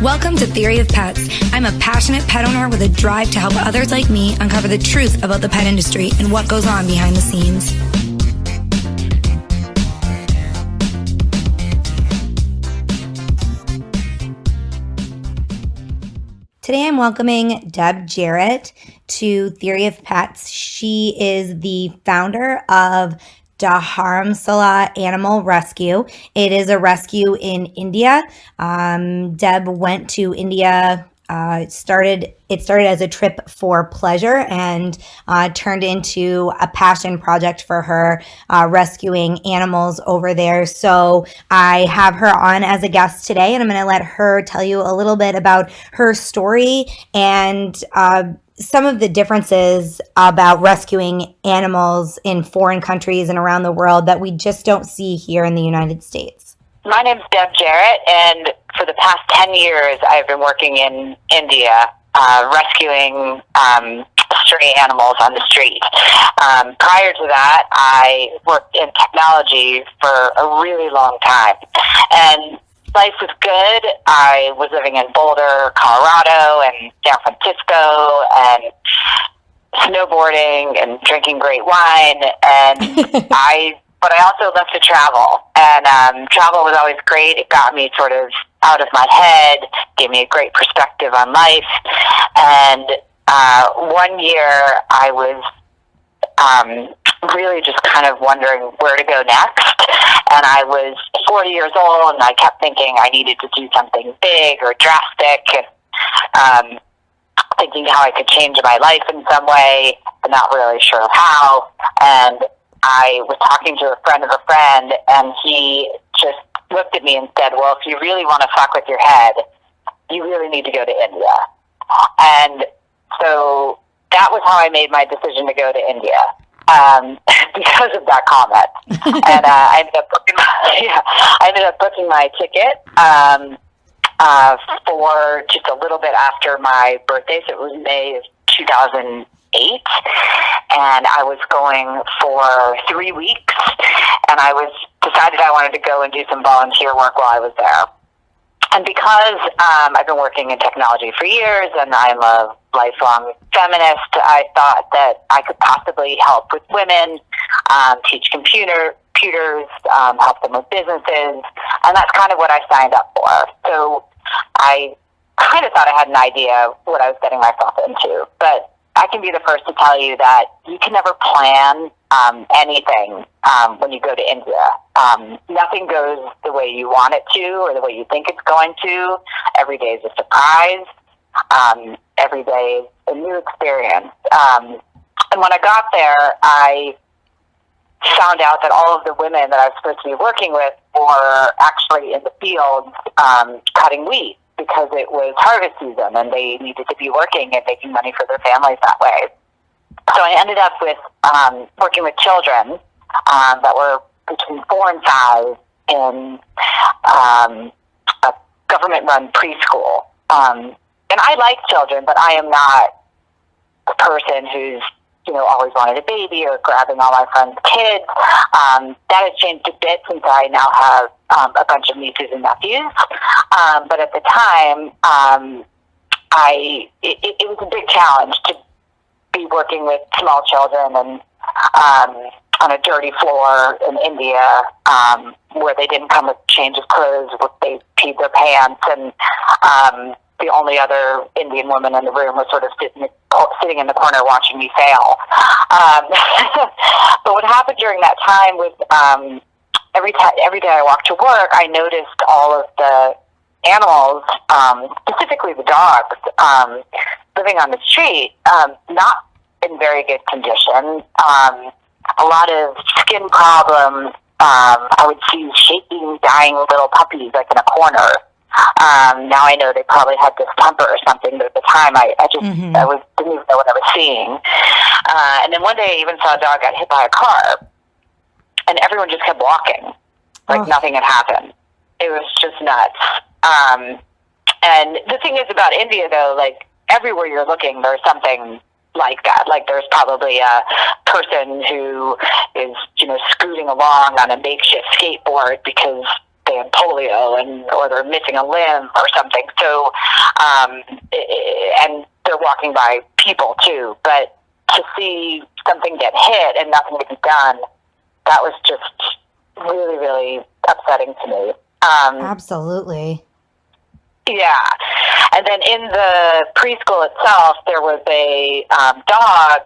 Welcome to Theory of Pets. I'm a passionate pet owner with a drive to help others like me uncover the truth about the pet industry and what goes on behind the scenes. Today I'm welcoming Deb Jarrett to Theory of Pets. She is the founder of Dharamsala Animal Rescue. It is a rescue in India. Deb went to India. It started as a trip for pleasure and turned into a passion project for her, rescuing animals over there. So I have her on as a guest today, and I'm going to let her tell you a little bit about her story and some of the differences about rescuing animals in foreign countries and around the world that we just don't see here in the United States. My name's Deb Jarrett, and for the past 10 years, I've been working in India, rescuing stray animals on the street. Prior to that, I worked in technology for a really long time, and life was good. I was living in Boulder, Colorado, and San Francisco, and snowboarding and drinking great wine, and but I also love to travel, and travel was always great. It got me sort of out of my head, gave me a great perspective on life, and one year I was really just kind of wondering where to go next, and I was 40 years old, and I kept thinking I needed to do something big or drastic, and thinking how I could change my life in some way, but not really sure how, and I was talking to a friend of a friend, and he just looked at me and said, well, if you really want to fuck with your head, you really need to go to India. And so that was how I made my decision to go to India, because of that comment. And I ended up booking my ticket for just a little bit after my birthday, so it was May of 2008, and I was going for 3 weeks, and I decided I wanted to go and do some volunteer work while I was there. And because I've been working in technology for years, and I'm a lifelong feminist, I thought that I could possibly help with women, teach computers, help them with businesses, and that's kind of what I signed up for. So I kind of thought I had an idea what I was getting myself into, but I can be the first to tell you that you can never plan anything when you go to India. Nothing goes the way you want it to or the way you think it's going to. Every day is a surprise. Every day is a new experience. And when I got there, I found out that all of the women that I was supposed to be working with were actually in the fields cutting wheat, because it was harvest season and they needed to be working and making money for their families that way. So I ended up with working with children that were between 4 and 5 in a government-run preschool. And I like children, but I am not a person who's always wanted a baby or grabbing all my friends' kids. That has changed a bit since I now have a bunch of nieces and nephews. But at the time, it was a big challenge to be working with small children and on a dirty floor in India, where they didn't come with change of clothes, where they peed their pants, and the only other Indian woman in the room was sort of sitting in the corner watching me fail. But what happened during that time was every day I walked to work, I noticed all of the animals, specifically the dogs, living on the street, not in very good condition. A lot of skin problems. I would see shaking, dying little puppies like in a corner. Now I know they probably had distemper or something, but at the time I didn't even know what I was seeing. And then one day I even saw a dog got hit by a car, and everyone just kept walking like nothing had happened. It was just nuts. And the thing is about India, though, like everywhere you're looking, there's something like that. Like there's probably a person who is, scooting along on a makeshift skateboard because they had polio or they're missing a limb or something. So, and they're walking by people too. But to see something get hit and nothing to be done, that was just really, really upsetting to me. Absolutely. Yeah. And then in the preschool itself, there was a dog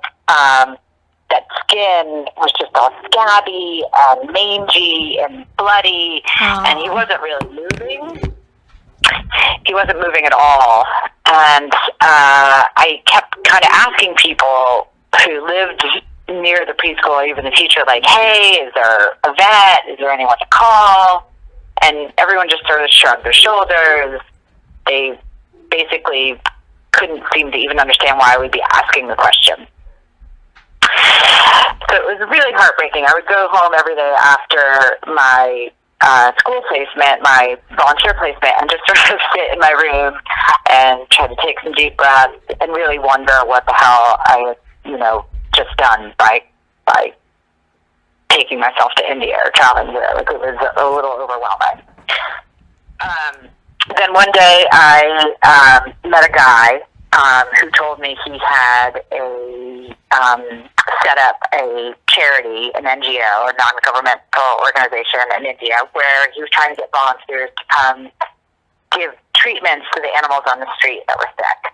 that skin was just all scabby and mangy and bloody, and he wasn't really moving. He wasn't moving at all. And I kept kind of asking people who lived near the preschool, even the teacher, like, hey, is there a vet? Is there anyone to call? And everyone just sort of shrugged their shoulders. They basically couldn't seem to even understand why I would be asking the question. So it was really heartbreaking. I would go home every day after my school placement, my volunteer placement, and just sort of sit in my room and try to take some deep breaths and really wonder what the hell I had, just done by taking myself to India or traveling there. Like, it was a little overwhelming. Then one day I met a guy who told me he had set up a charity, an NGO, or non-governmental organization in India, where he was trying to get volunteers to come give treatments to the animals on the street that were sick.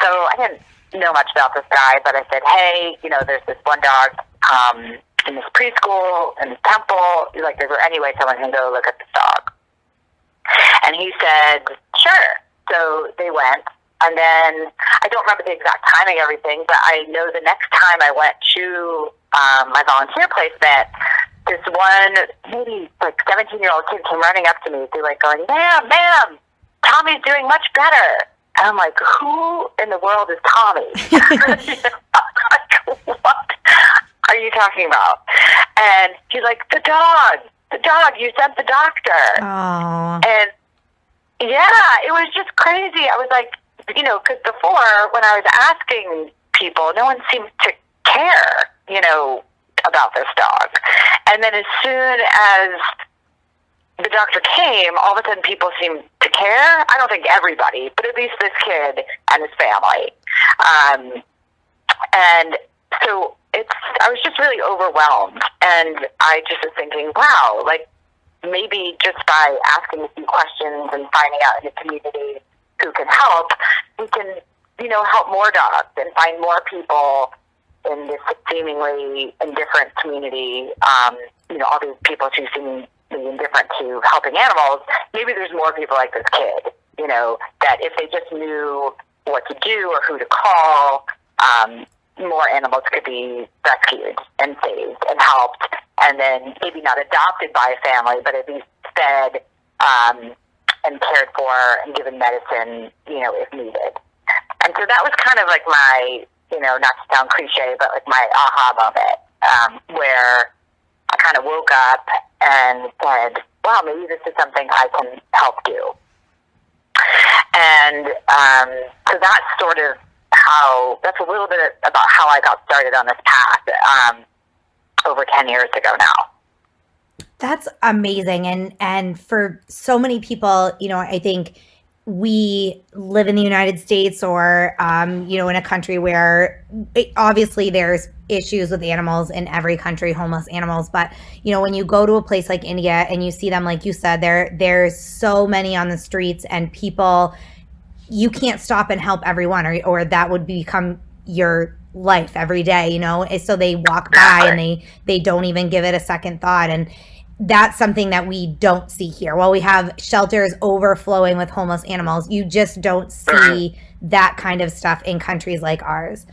So I didn't know much about this guy, but I said, hey, there's this one dog in this preschool, in this temple. Like, is there any way someone can go look at this dog? And he said, sure. So they went. And then, I don't remember the exact timing of everything, but I know the next time I went to my volunteer placement, this one, maybe like 17-year-old kid came running up to me, going, ma'am, Tommy's doing much better. And I'm like, who in the world is Tommy? Like, what are you talking about? And he's like, the dog, you sent the doctor. Oh. And yeah, it was just crazy. I was like, because before, when I was asking people, no one seemed to care, about this dog. And then as soon as the doctor came, all of a sudden people seemed to care. I don't think everybody, but at least this kid and his family. And so I was just really overwhelmed. And I just was thinking, wow, like, maybe just by asking a few questions and finding out in the community who can help, we can, help more dogs and find more people in this seemingly indifferent community. All these people who seem indifferent to helping animals. Maybe there's more people like this kid, that if they just knew what to do or who to call, more animals could be rescued and saved and helped, and then maybe not adopted by a family, but at least fed and cared for and given medicine, if needed. And so that was kind of like my, not to sound cliche, but like my aha moment, where I kind of woke up and said, wow, maybe this is something I can help do. And so that's that's a little bit about how I got started on this path over 10 years ago now. That's amazing. And for so many people, I think we live in the United States or, in a country where obviously there's issues with animals in every country, homeless animals. But, when you go to a place like India and you see them, like you said, there's so many on the streets and people, you can't stop and help everyone or that would become your life every day, So they walk by and they don't even give it a second thought. And that's something that we don't see here. While we have shelters overflowing with homeless animals, you just don't see that kind of stuff in countries like ours.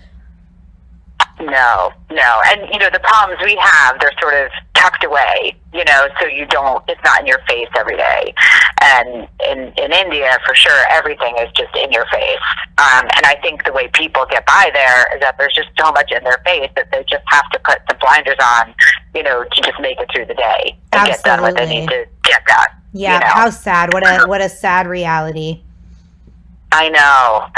No. And, the problems we have, they're sort of tucked away, so it's not in your face every day. And in India, for sure, everything is just in your face. And I think the way people get by there is that there's just so much in their face that they just have to put some blinders on, to just make it through the day and get done what they need to get done. Yeah, how sad. What a sad reality. I know.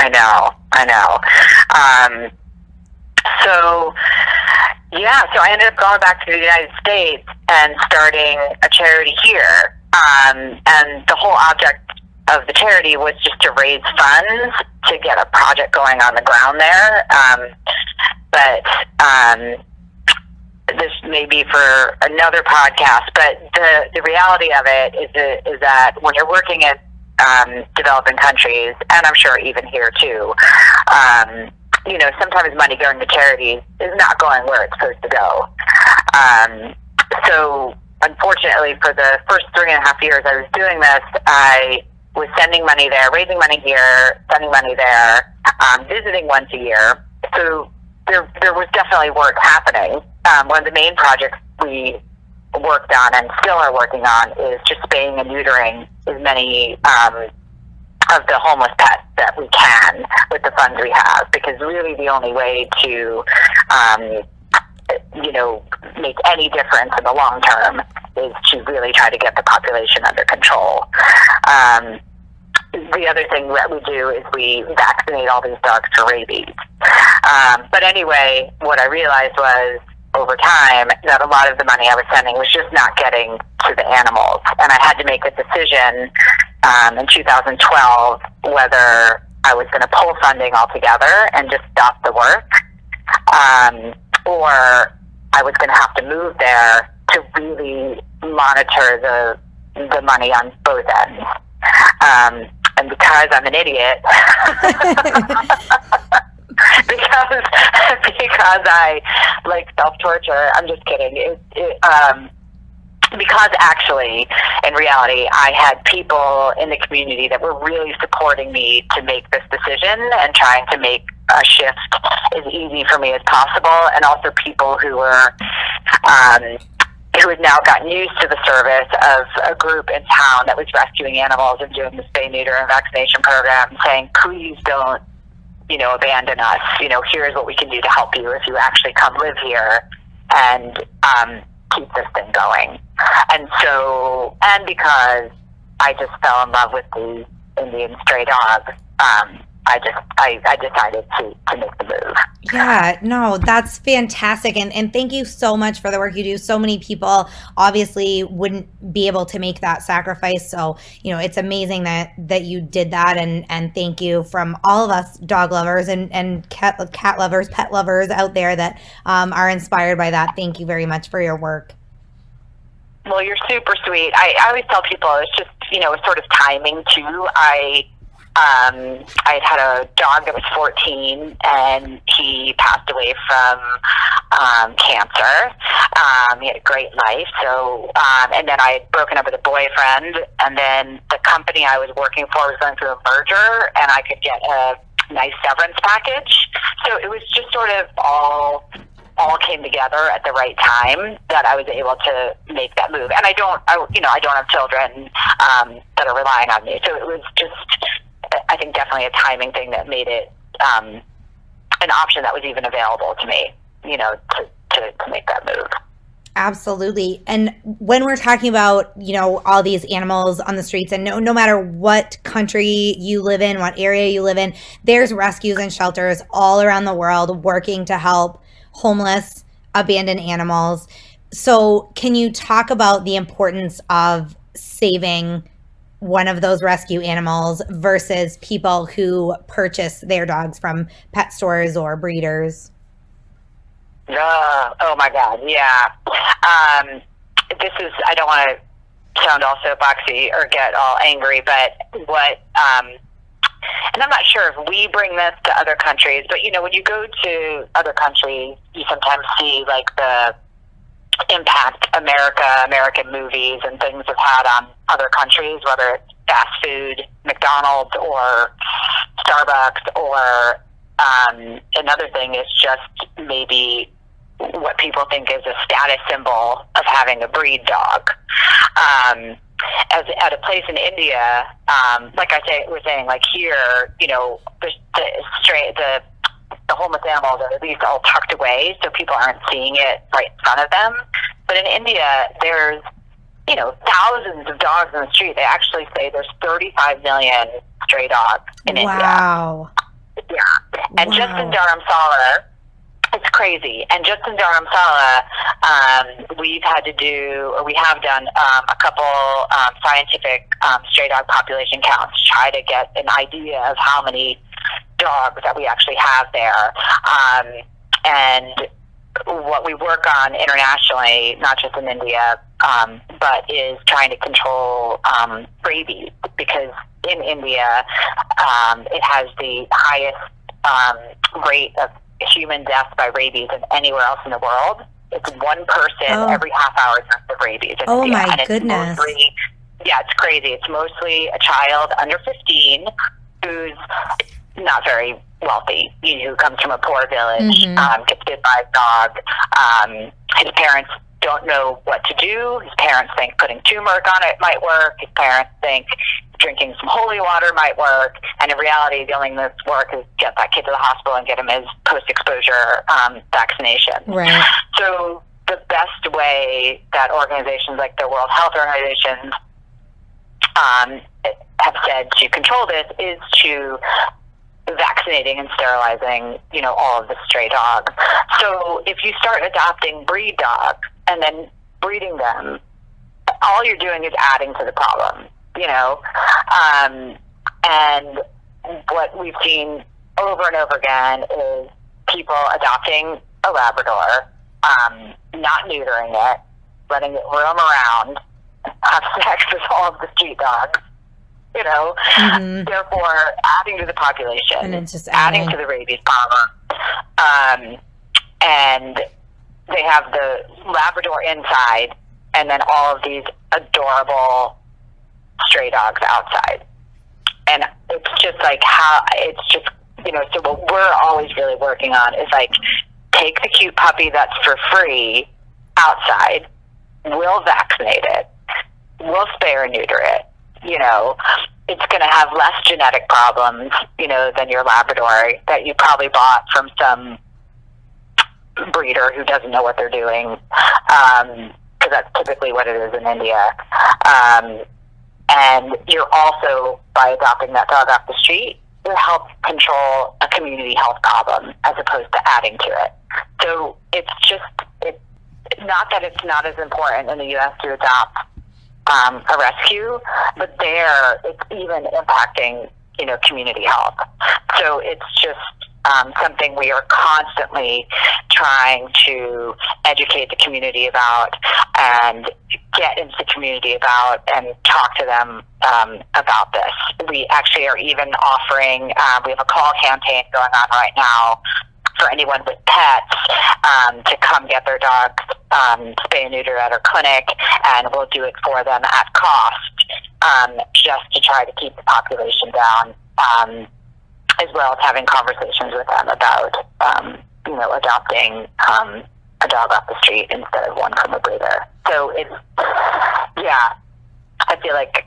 So I ended up going back to the United States and starting a charity here And the whole object of the charity was just to raise funds to get a project going on the ground there. But this may be for another podcast, but the reality of it is that when you're working in developing countries, and I'm sure even here too, sometimes money going to charities is not going where it's supposed to go. So unfortunately, for the first 3.5 years I was doing this, I was sending money there, raising money here, sending money there, visiting once a year. So there was definitely work happening. One of the main projects we worked on and still are working on is just spaying and neutering as many of the homeless pets that we can with the funds we have, because really the only way to make any difference in the long term is to really try to get the population under control. The other thing that we do is we vaccinate all these dogs for rabies. But anyway, what I realized was over time that a lot of the money I was sending was just not getting to the animals. And I had to make a decision in 2012 whether I was going to pull funding altogether and just stop the work, or I was going to have to move there to really monitor the money on both ends. And because I'm an idiot, because I like self-torture, I'm just kidding. Because actually, in reality, I had people in the community that were really supporting me to make this decision and trying to make a shift as easy for me as possible, and also people who had now gotten used to the service of a group in town that was rescuing animals and doing the spay, neuter, and vaccination program, saying, please don't, abandon us. Here's what we can do to help you if you actually come live here and keep this thing going. And because I just fell in love with the Indian stray dog, I decided to make the move. Yeah, no, that's fantastic. And thank you so much for the work you do. So many people obviously wouldn't be able to make that sacrifice. So, it's amazing that you did that. And thank you from all of us dog lovers and cat lovers, pet lovers out there that are inspired by that. Thank you very much for your work. Well, you're super sweet. I always tell people it's just, it's sort of timing too. I had a dog that was 14, and he passed away from cancer. He had a great life. So, and then I had broken up with a boyfriend, and then the company I was working for was going through a merger, and I could get a nice severance package. So it was just sort of all came together at the right time that I was able to make that move. And I don't have children that are relying on me. So it was just, I think, definitely a timing thing that made it an option that was even available to me, to make that move. Absolutely. And when we're talking about, all these animals on the streets, and no matter what country you live in, what area you live in, there's rescues and shelters all around the world working to help homeless, abandoned animals. So can you talk about the importance of saving one of those rescue animals versus people who purchase their dogs from pet stores or breeders? Oh my God, yeah. I don't want to sound all soapboxy or get all angry, but and I'm not sure if we bring this to other countries, but when you go to other countries, you sometimes see like the impact American movies and things have had on other countries, whether it's fast food, McDonald's or Starbucks, or another thing is just maybe what people think is a status symbol of having a breed dog. As at a place in India, like we're saying, like here, the homeless animals are at least all tucked away, so people aren't seeing it right in front of them. But in India, there's thousands of dogs in the street. They actually say there's 35 million stray dogs in India. Wow. Yeah. And just in Dharamsala, It's crazy. And just in Dharamsala, we have done a couple scientific stray dog population counts to try to get an idea of how many dogs that we actually have there. And what we work on internationally, not just in India, but is trying to control rabies, because in India, it has the highest rate of human death by rabies than anywhere else in the world. It's one person every half hour death of rabies in India. My and it's goodness. Mostly, it's crazy. It's mostly a child under 15 who's not very wealthy, who comes from a poor village, gets bit by a dog. His parents don't know what to do. His parents think putting turmeric on it might work. His parents think drinking some holy water might work. And in reality, the only thing that's work is get that kid to the hospital and get him his post-exposure vaccination. Right. So the best way that organizations like the World Health Organization have said to control this is to vaccinating and sterilizing, all of the stray dogs. So if you start adopting breed dogs and then breeding them, all you're doing is adding to the problem, and what we've seen over and over again is people adopting a Labrador, not neutering it, letting it roam around, have sex with all of the street dogs, therefore adding to the population, and it's just adding to the rabies problem. And they have the Labrador inside, and then all of these adorable stray dogs outside. And it's just like so what we're always really working on is like, take the cute puppy that's for free outside, we'll vaccinate it, we'll spay or neuter it. It's going to have less genetic problems, than your Labrador that you probably bought from some breeder who doesn't know what they're doing, because that's typically what it is in India. And you're also, by adopting that dog off the street, you help control a community health problem as opposed to adding to it. So it's not that it's not as important in the U.S. to adopt a rescue, but there it's even impacting, community health. So it's just something we are constantly trying to educate the community about and get into the community about and talk to them about this. We actually are even offering, we have a call campaign going on right now for anyone with pets to come get their dogs spay and neuter at our clinic, and we'll do it for them at cost, just to try to keep the population down, as well as having conversations with them about adopting a dog off the street instead of one from a breeder. So I feel like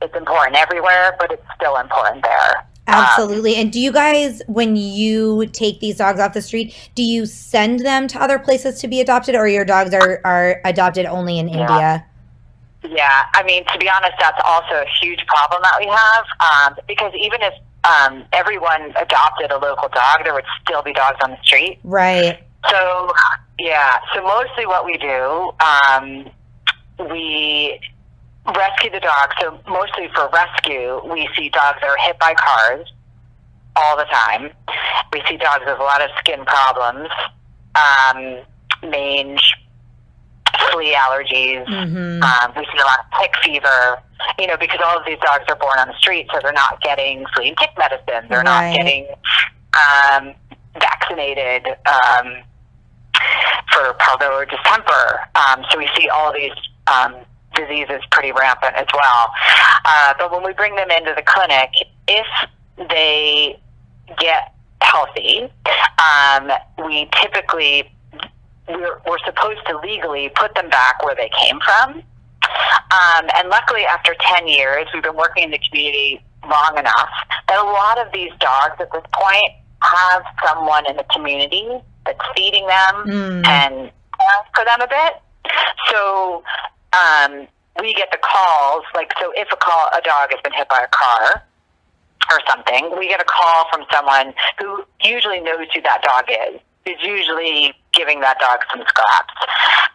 it's important everywhere, but it's still important there. Absolutely. And do you guys, when you take these dogs off the street, do you send them to other places to be adopted, or your dogs are adopted only in India? Yeah, I mean, to be honest, that's also a huge problem that we have, because even if everyone adopted a local dog, there would still be dogs on the street. Right. So, so mostly what we do, we rescue the dogs. So mostly for rescue, we see dogs that are hit by cars all the time. We see dogs with a lot of skin problems, mange, flea allergies. We see a lot of tick fever, because all of these dogs are born on the street, so they're not getting flea and tick medicine. They're not getting vaccinated for parvo or distemper. So we see all these diseases pretty rampant as well. But when we bring them into the clinic, if they get healthy, we typically, we're supposed to legally put them back where they came from. And luckily, after 10 years, we've been working in the community long enough that a lot of these dogs at this point have someone in the community that's feeding them and caring for them a bit. So we get the calls, so if a dog has been hit by a car, or something, we get a call from someone who usually knows who that dog is, who's usually giving that dog some scraps.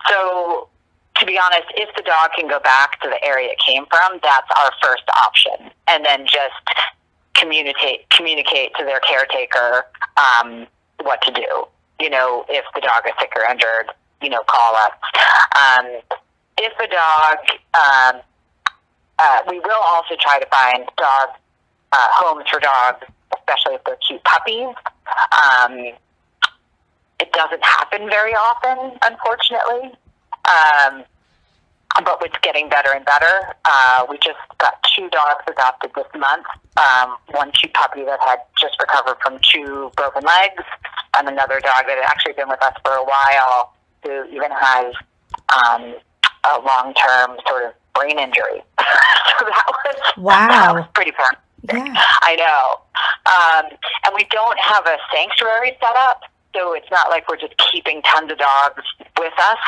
So, to be honest, if the dog can go back to the area it came from, that's our first option. And then just communicate to their caretaker what to do. You know, if the dog is sick or injured, you know, call us. If the dog, we will also try to find homes for dogs, especially if they're cute puppies. It doesn't happen very often, unfortunately. But it's getting better and better. We just got 2 dogs adopted this month. One cute puppy that had just recovered from 2 broken legs, and another dog that had actually been with us for a while, who even has a long-term sort of brain injury. So that was pretty fun. Yeah. I know. And we don't have a sanctuary set up, so it's not like we're just keeping tons of dogs with us.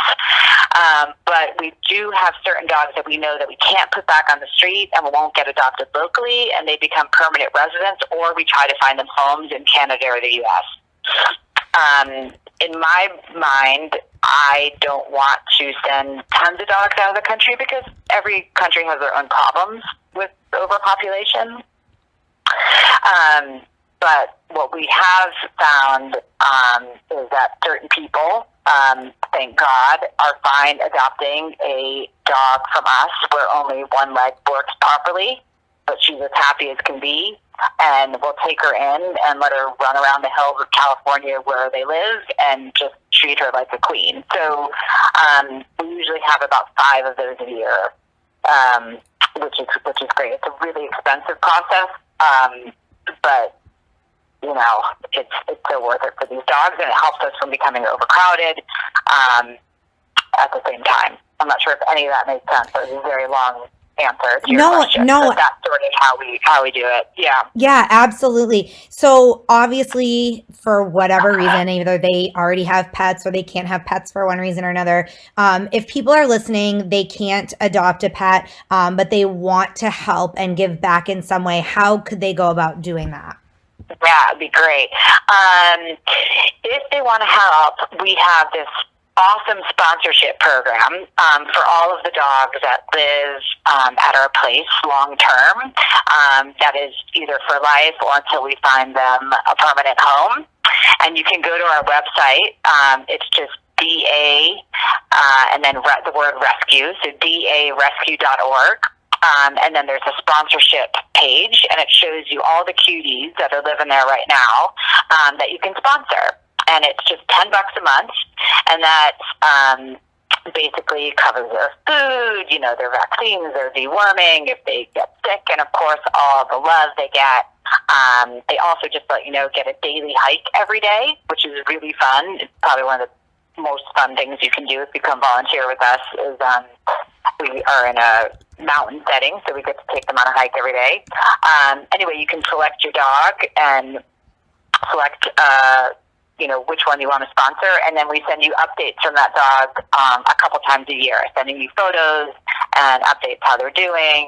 But we do have certain dogs that we know that we can't put back on the street and we won't get adopted locally, and they become permanent residents, or we try to find them homes in Canada or the U.S. In my mind, I don't want to send tons of dogs out of the country because every country has their own problems with overpopulation. But what we have found is that certain people, thank God, are fine adopting a dog from us where only one leg works properly, but she's as happy as can be. And we'll take her in and let her run around the hills of California where they live and just treat her like a queen. So we usually have about 5 of those a year, which is great. It's a really expensive process, but you know, it's so worth it for these dogs, and it helps us from becoming overcrowded at the same time. I'm not sure if any of that makes sense. It was a very long answer to your question. No. But that's sort of how we do it. Yeah. Yeah, absolutely. So obviously, for whatever reason, either they already have pets or they can't have pets for one reason or another. If people are listening, they can't adopt a pet, but they want to help and give back in some way. How could they go about doing that? Yeah, it'd be great. If they want to help, we have this awesome sponsorship program for all of the dogs that live at our place long term. That is either for life or until we find them a permanent home. And you can go to our website. It's just DA and then the word rescue, so darescue.org. And then there's a sponsorship page, and it shows you all the cuties that are living there right now that you can sponsor. And it's just $10 a month, and that basically covers their food, you know, their vaccines, their deworming, if they get sick, and of course all the love they get. They also just let you know get a daily hike every day, which is really fun. It's probably one of the most fun things you can do if you come volunteer with us. Is we are in a mountain setting, so we get to take them on a hike every day. Anyway, you can select your dog and select you know, which one you want to sponsor, and then we send you updates from that dog a couple times a year, sending you photos and updates how they're doing,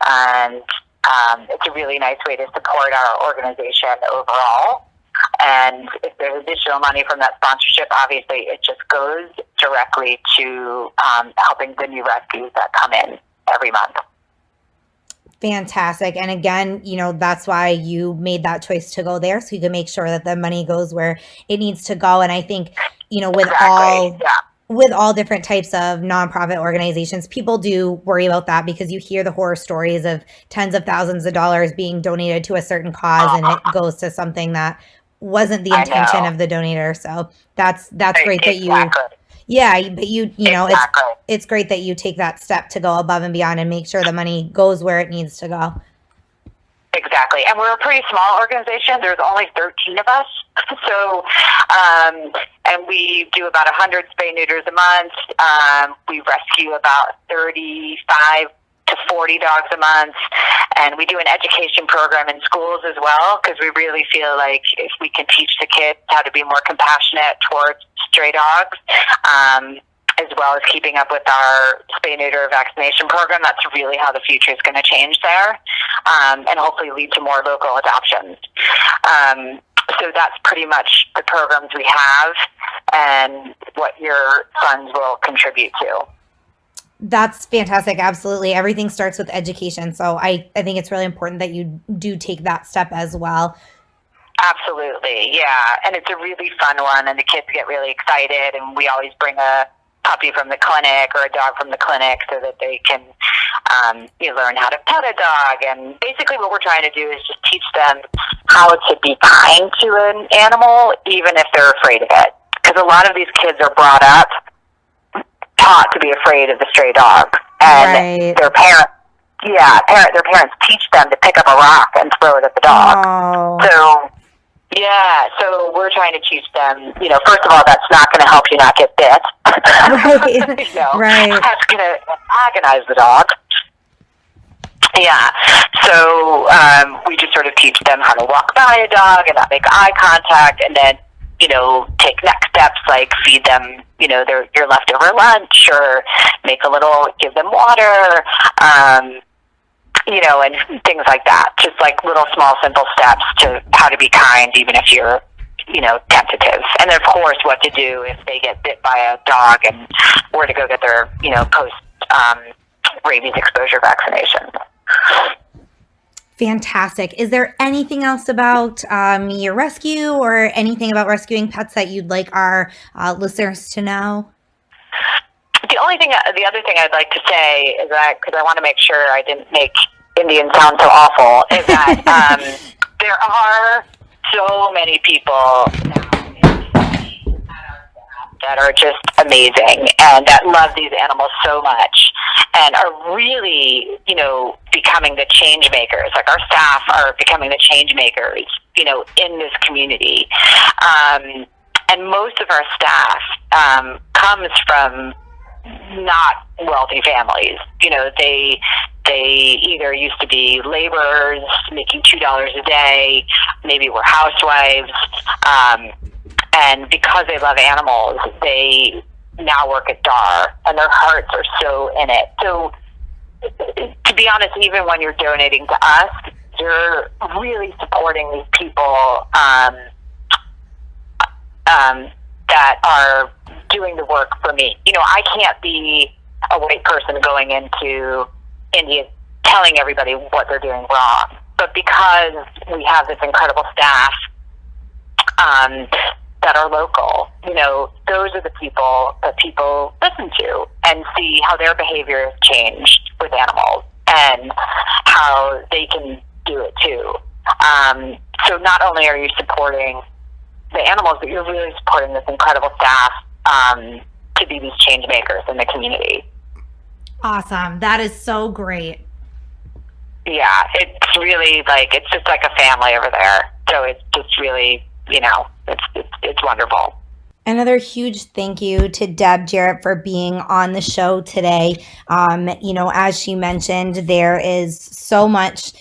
and it's a really nice way to support our organization overall. And if there's additional money from that sponsorship, obviously it just goes directly to helping the new rescues that come in every month. Fantastic. And again, you know, that's why you made that choice to go there, so you can make sure that the money goes where it needs to go. And I think, you know, with all different types of nonprofit organizations, people do worry about that because you hear the horror stories of tens of thousands of dollars being donated to a certain cause and it goes to something that wasn't the intention of the donor. So that's great that you, but you know, it's great that you take that step to go above and beyond and make sure the money goes where it needs to go. Exactly. And we're a pretty small organization. There's only 13 of us. So, and we do about 100 spay neuters a month. We rescue about 35 to 40 dogs a month. And we do an education program in schools as well, because we really feel like if we can teach the kids how to be more compassionate towards stray dogs, as well as keeping up with our spay-neuter vaccination program. That's really how the future is going to change there, and hopefully lead to more local adoptions. So that's pretty much the programs we have and what your funds will contribute to. That's fantastic. Absolutely. Everything starts with education. So I think it's really important that you do take that step as well. Absolutely, yeah. And it's a really fun one, and the kids get really excited, and we always bring a puppy from the clinic or a dog from the clinic so that they can learn how to pet a dog. And basically what we're trying to do is just teach them how to be kind to an animal, even if they're afraid of it. Because a lot of these kids are brought up taught to be afraid of the stray dog, and their parents teach them to pick up a rock and throw it at the dog. So we're trying to teach them, first of all, that's not going to help you not get bit. Right. That's going to agonize the dog. Yeah. So we just sort of teach them how to walk by a dog and not make eye contact, and then, take next steps like feed them, your leftover lunch, or give them water, and things like that. Just like little small simple steps to how to be kind, even if you're, tentative. And then of course what to do if they get bit by a dog, and where to go get their, post rabies exposure vaccination. Fantastic. Is there anything else about your rescue or anything about rescuing pets that you'd like our listeners to know? The other thing I'd like to say is that, because I want to make sure I didn't make Indians sound so awful, is that there are so many people that are just amazing and that love these animals so much and are really, becoming the change makers. Like our staff are becoming the change makers, in this community. And most of our staff comes from not wealthy families. They either used to be laborers making $2 a day, maybe were housewives, and because they love animals, they now work at DAR, and their hearts are so in it. So, to be honest, even when you're donating to us, you're really supporting these people that are doing the work for me. I can't be a white person going into India telling everybody what they're doing wrong. But because we have this incredible staff that are local, those are the people that people listen to and see how their behavior has changed with animals and how they can do it too. So not only are you supporting the animals, but you're really supporting this incredible staff to be these change makers in the community. Awesome. That is so great. Yeah, it's really it's just like a family over there. So it's just really, it's wonderful. Another huge thank you to Deb Jarrett for being on the show today. As she mentioned, there is so much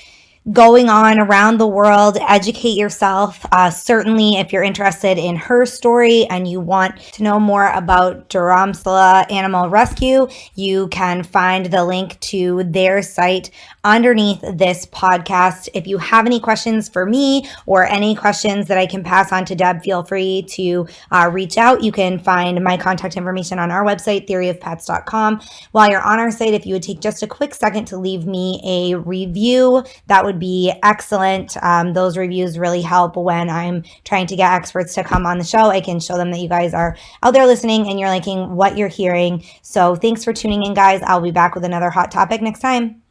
going on around the world. Educate yourself. Certainly, if you're interested in her story and you want to know more about Dharamsala Animal Rescue, you can find the link to their site underneath this podcast. If you have any questions for me or any questions that I can pass on to Deb, feel free to reach out. You can find my contact information on our website, theoryofpets.com. While you're on our site, if you would take just a quick second to leave me a review, that would be excellent. Those reviews really help when I'm trying to get experts to come on the show. I can show them that you guys are out there listening and you're liking what you're hearing. So thanks for tuning in, guys. I'll be back with another hot topic next time.